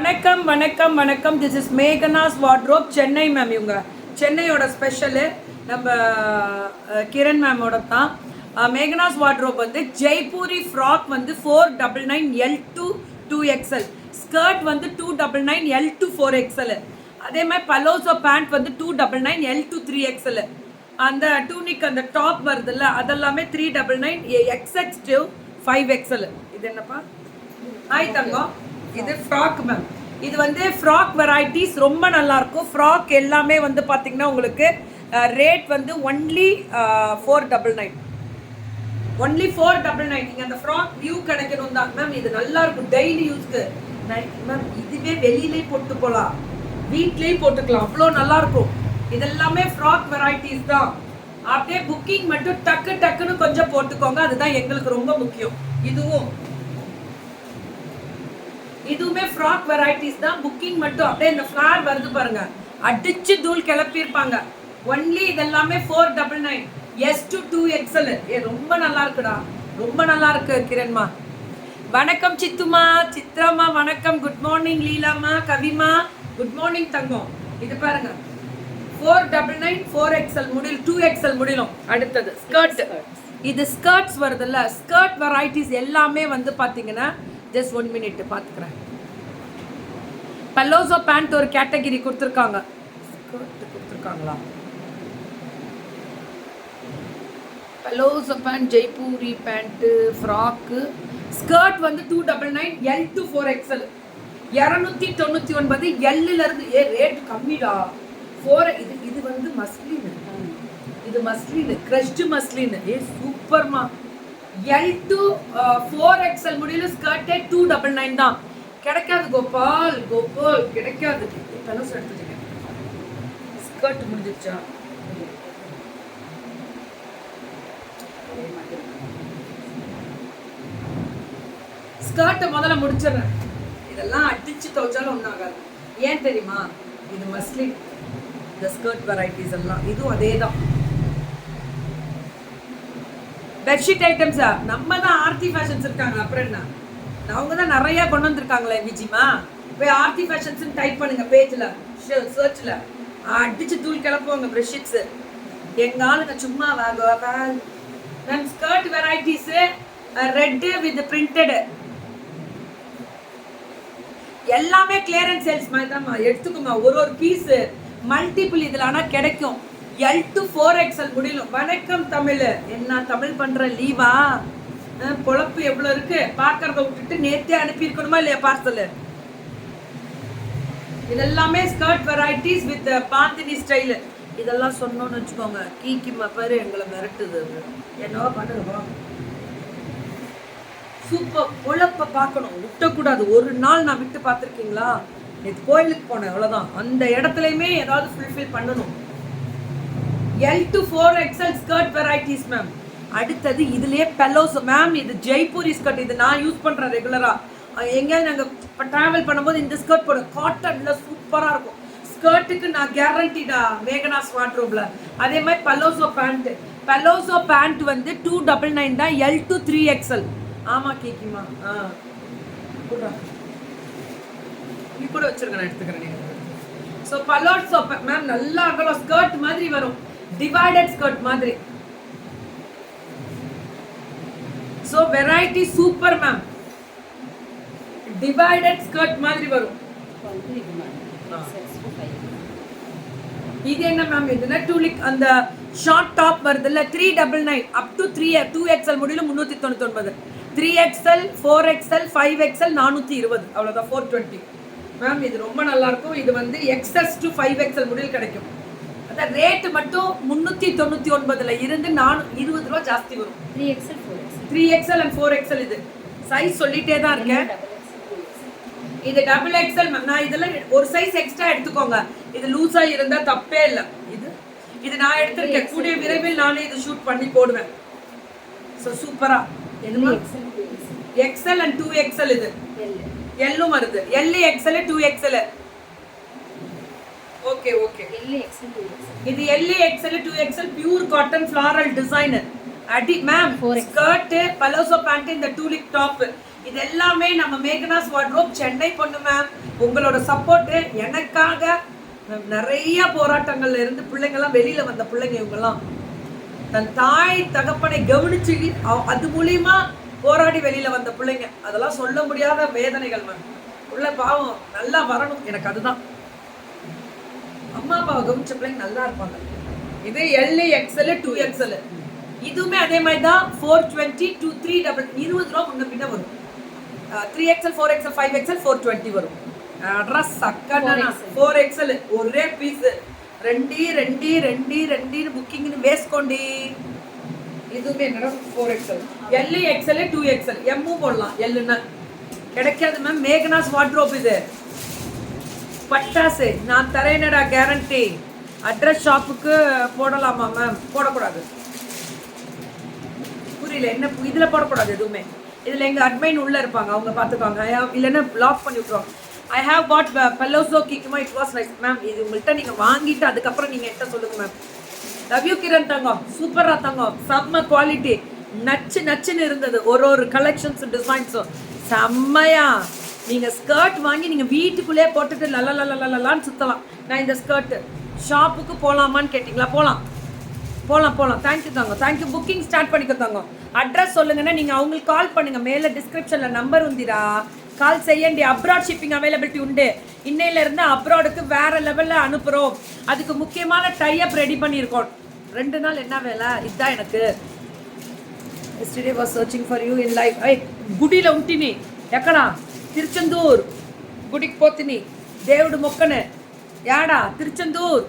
வணக்கம் வணக்கம் வணக்கம். This is Meghana's wardrobe Chennai ma'am. இவங்க சென்னையோட ஸ்பெஷலு நம்ம கிரண் மேமோட தான். மேகனாஸ் வார்ட்ரோப் வந்து ஜெய்ப்பூரி ஃப்ராக் வந்து 499 L2 2XL, ஸ்கர்ட் வந்து 299 L2 4XL, அதே மாதிரி பலோசோ பேண்ட் வந்து 299 L2 3XL, அந்த டூனிக் அந்த டாப் வருதுல்ல அதெல்லாமே 399 XX2 5XL. இது என்னப்பா? ஹாய் தங்கம், இது ஃப்ராக் மேம். இது வந்து ஃப்ராக் வெரைட்டிஸ் ரொம்ப நல்லாயிருக்கும். ஃப்ராக் எல்லாமே வந்து பார்த்தீங்கன்னா உங்களுக்கு ரேட் வந்து ஒன்லி 499, ஒன்லி 499. நீங்கள் அந்த ஃப்ராக் வியூ கிடைக்கணும் தான் மேம். இது நல்லாயிருக்கும் டெய்லி யூஸ்க்கு மேம். இதுவே வெளியிலே போட்டு போகலாம், வீட்லேயும் போட்டுக்கலாம், அவ்வளோ நல்லாயிருக்கும். இதெல்லாமே ஃப்ராக் வெரைட்டிஸ் தான். அப்படியே புக்கிங் மட்டும் டக்கு டக்குன்னு கொஞ்சம் போட்டுக்கோங்க, அதுதான் எங்களுக்கு ரொம்ப முக்கியம். இதுவுமே ஃப்ராக் வெரைட்டிஸ் தான். புக்கிங் மட்டும் அப்படியே இந்த ஃப்ளார் வருது பாருங்க, அடிச்சு தூள் கிளப்பியிருப்பாங்க. ஒன்லி இதெல்லாமே 499 S2 2XL. ரொம்ப நல்லா இருக்குடா, ரொம்ப நல்லா இருக்கு கிரண்மா. வணக்கம் சித்துமா, சித்ராமா வணக்கம். குட் மார்னிங் லீலாமா, கவிமா குட் மார்னிங் தங்கம். இது பாருங்க 499 4XL முடியல, 2XL முடியலும். அடுத்தது ஸ்கர்ட். இது ஸ்கர்ட்ஸ் வருதுல்ல, ஸ்கர்ட் வெரைட்டிஸ் எல்லாமே வந்து பார்த்தீங்கன்னா ஜஸ்ட் 1 மினிட் பார்த்துக்கிறேன். பலோசோ பேண்ட் ஒரு கேட்டகிரி கொடுத்துருக்காங்க. ஸ்கர்ட் கொடுத்துருக்காங்களா? Palazzo pant, Jaipuri pant, frock, skirt வந்து 299 L2 4XL 299 Lலேருந்து. ரேட் கம்மிடா. இது வந்து மஸ்லின், இது மஸ்லின், கிரஷ்டு மஸ்லின். சூப்பர்மா. L2 4XL முடியல, ஸ்கர்ட்டே 299 தான். கிடைக்காது கோபால், கோபால் கிடைக்காது. பலோஸ் எடுத்துட்டீங்க, ஸ்கர்ட் முடிஞ்சிருச்சா? ஸ்கர்ட்டை முதல்ல முடிச்சிடுறேன். இதெல்லாம் அடிச்சு துவைச்சாலும் ஒன்றும் ஆகாது. ஏன் தெரியுமா? இது மஸ்லின். இந்த ஸ்கர்ட் வெரைட்டிஸ் எல்லாம் இதுவும் அதே தான். பெட்ஷீட் ஐட்டம்ஸா நம்ம தான் ஆர்த்தி ஃபேஷன்ஸ் இருக்காங்க. அப்புறம் என்ன, அவங்க தான் நிறைய கொண்டு வந்திருக்காங்களே விஜிமா. போய் ஆர்த்தி ஃபேஷன்ஸ் டைப் பண்ணுங்க பேஜ்ல, சர்ச்ல, அடிச்சு தூள் கிளப்புவாங்க பெட்ஷீட்ஸ். எங்க ஆளுங்க சும்மா ma'am. Skirt varieties red with printed எல்லாமே கிளியரன்ஸ் சேல்ஸ் மாதிரி தான். எடுத்துக்கோங்க, ஒரு பீஸ் மல்டிபிள் இதில் ஆனால் கிடைக்கும். L2 4XL முடியலும். வணக்கம் தமிழ். என்ன தமிழ் பண்ற லீவா? பொழப்பு எவ்வளோ இருக்கு பார்க்கறத விட்டுட்டு நேற்றே அனுப்பியிருக்கணுமா இல்லையா பார்சல்? இதெல்லாமே skirt varieties with bandhani style. இதெல்லாம் சொன்னோன்னு வச்சுக்கோங்க, கீக்கிமா பாரு எங்களை மிரட்டுது. என்னவோ பண்ணுங்க. சூப்பர். பொழப்ப பார்க்கணும், விட்டக்கூடாது. ஒரு நாள் நான் விட்டு பார்த்துருக்கீங்களா? நேற்று கோயிலுக்கு போனேன், அவ்வளோதான். அந்த இடத்துலையுமே ஏதாவது ஃபுல்ஃபில் பண்ணணும். L2 4XL skirt varieties ma'am. அடுத்தது இதுலேயே பெலோசோ மேம். இது ஜெய்ப்பூரி ஸ்கர்ட். இது நான் யூஸ் பண்ணுறேன் ரெகுலராக. எங்கேயாவது நாங்கள் இப்போ ட்ராவல் பண்ணும்போது இந்த ஸ்கர்ட் போடுவோம். காட்டனில் சூப்பராக இருக்கும். ஸ்கர்ட்டுக்கு நான் கேரண்டிடா மேகனாஸ் வார்ட்ரோப்ல. அதே மாதிரி பலோசோ பேண்ட்டு. பலோசோ பேண்ட் வந்து 299 தான், L2 3XL. ஆமாம் கேக்கிமா. நீ கூட வச்சிருக்க, நான் எடுத்துக்கிறேன். நீங்கள் ஸோ பலோசோ மேம் நல்லா அகலம், ஸ்கர்ட் மாதிரி வரும், டிவைடட் ஸ்கர்ட் மாதிரி. So variety super ma'am. Divided skirt மாதிரி வரும். இது என்ன மேம்? இதுனா டூலிக் அந்த ஷார்ட் டாப் வருதுல்ல, 399 அப் டு 2XL முடியல 399, 3XL 4XL 5XL 420, அவ்வளோதான் 420 மேம். இது ரொம்ப நல்லா இருக்கும். இது வந்து XS to 5XL முடியல் கிடைக்கும். அதான் ரேட்டு மட்டும் 399ல இருந்து 20 ரூபா ஜாஸ்தி வரும். 3XL and 4XL. இது சைஸ் சொல்லிட்டே தான் இருக்கேன். இது XXL மேம். நான் இதெல்லாம் ஒரு சைஸ் எக்ஸ்ட்ரா எடுத்துக்கோங்க. இது லூஸா இருந்தா தப்பே இல்லை. இது நான் எடுத்திருக்கேன். கூடிய விரைவில் நானே இது ஷூட் பண்ணி போடுவேன். ஸோ சூப்பரா. XL and 2XL. இது எல்லும் வருது. LXL 2XL. Okay okay. இது LXL 2XL pure cotton floral designer. அடி மேம். ஸ்கர்ட், பலோசோ பேண்ட், இந்த டூலிக் டாப் இது எல்லாமே நம்ம மேகனாஸ் வார்ட்ரோப் சென்னை பொண்ணு மேம். உங்களோட சப்போர்ட்டு எனக்காக நிறைய போராட்டங்கள்ல இருந்து பிள்ளைங்கெல்லாம் வெளியில வந்த பிள்ளைங்க இவங்கெல்லாம் தன் தாய் தகப்பனை கவனிச்சு அது மூலியமா போராடி வெளியில வந்த பிள்ளைங்க. அதெல்லாம் சொல்ல முடியாத வேதனைகள் மேம். உள்ள பாவம் நல்லா வரணும். எனக்கு அதுதான் அம்மா அப்பாவை கவனிச்ச பிள்ளைங்க நல்லா இருப்பாங்க. இது எல் எக்ஸ்எல் 2XL. இதுவுமே அதே மாதிரி தான் 420 to 3 20 ரூபா முன்ன பின்ன வரும். 3XL 4XL 5XL 420 வரும். அட்ரஸ் சக்கனா 4XL ஒரே பீஸ் 2 புக்கிங்னு வேஸ்கோண்டி. இதுவுமே என்னடா 4XL எல் எக்ஸ்எல் 2XL எம்மும் போடலாம். எல்லுன்னா கிடைக்காது மேம். மேகனாஸ் வார்ட்ரோப் இது பட்டாசு நான் தரேனடா கேரண்டி. அட்ரஸ் ஷாப்புக்கு போடலாமா மேம்? போடக்கூடாது. புரியல என்ன? இதில் போடக்கூடாது எதுவுமே. இதில் எங்கள் அட்மைன் உள்ளே இருப்பாங்க, அவங்க பார்த்துக்காங்க. இல்லைன்னா பிளாக் பண்ணி விட்ருவாங்க. ஐ ஹேவ் பாட் பல்லோசோ கிக்குமா, இட் வாஸ் நைஸ் மேம். இது உங்கள்கிட்ட நீங்கள் வாங்கிட்டு அதுக்கப்புறம் நீங்கள் என்கிட்ட சொல்லுங்கள் மேம். லவ் யூ கிரண் தங்கம். சூப்பராக தங்கம், செம்ம குவாலிட்டி, நச்சுன்னு இருந்தது. ஒரு கலெக்ஷன்ஸ் டிசைன்ஸும் செம்மையா. நீங்கள் ஸ்கர்ட் வாங்கி நீங்கள் வீட்டுக்குள்ளே போட்டுட்டு லலான்னு சுற்றலாம். நான் இந்த ஸ்கர்ட்டு ஷாப்புக்கு போகலாமான்னு கேட்டிங்களா? போகலாம். தேங்க்யூ தாங்க, தேங்க்யூ. புக்கிங் ஸ்டார்ட் பண்ணிக்க தாங்க. அட்ரஸ் சொல்லுங்கன்னா நீங்கள் அவங்களுக்கு கால் பண்ணுங்கள். மேலே டிஸ்கிரிப்ஷனில் நம்பர் உந்திரா, கால் செய்யண்டி. அப்ராட் ஷிப்பிங் அவைலபிலிட்டி உண்டு. இன்னையிலேருந்து அப்ராடுக்கு வேறு லெவலில் அனுப்புகிறோம். அதுக்கு முக்கியமான டைப் ரெடி பண்ணியிருக்கோம். 2 நாள் என்ன வேலை? இதுதான் எனக்கு. yesterday was searching for you in life. గుడిలో ఉంటిని ఎక్కడ? తిరుచెందూర్ గుడికి పోతిని. దేవుడు మొక్కనే యాడా? తిరుచెందూర్.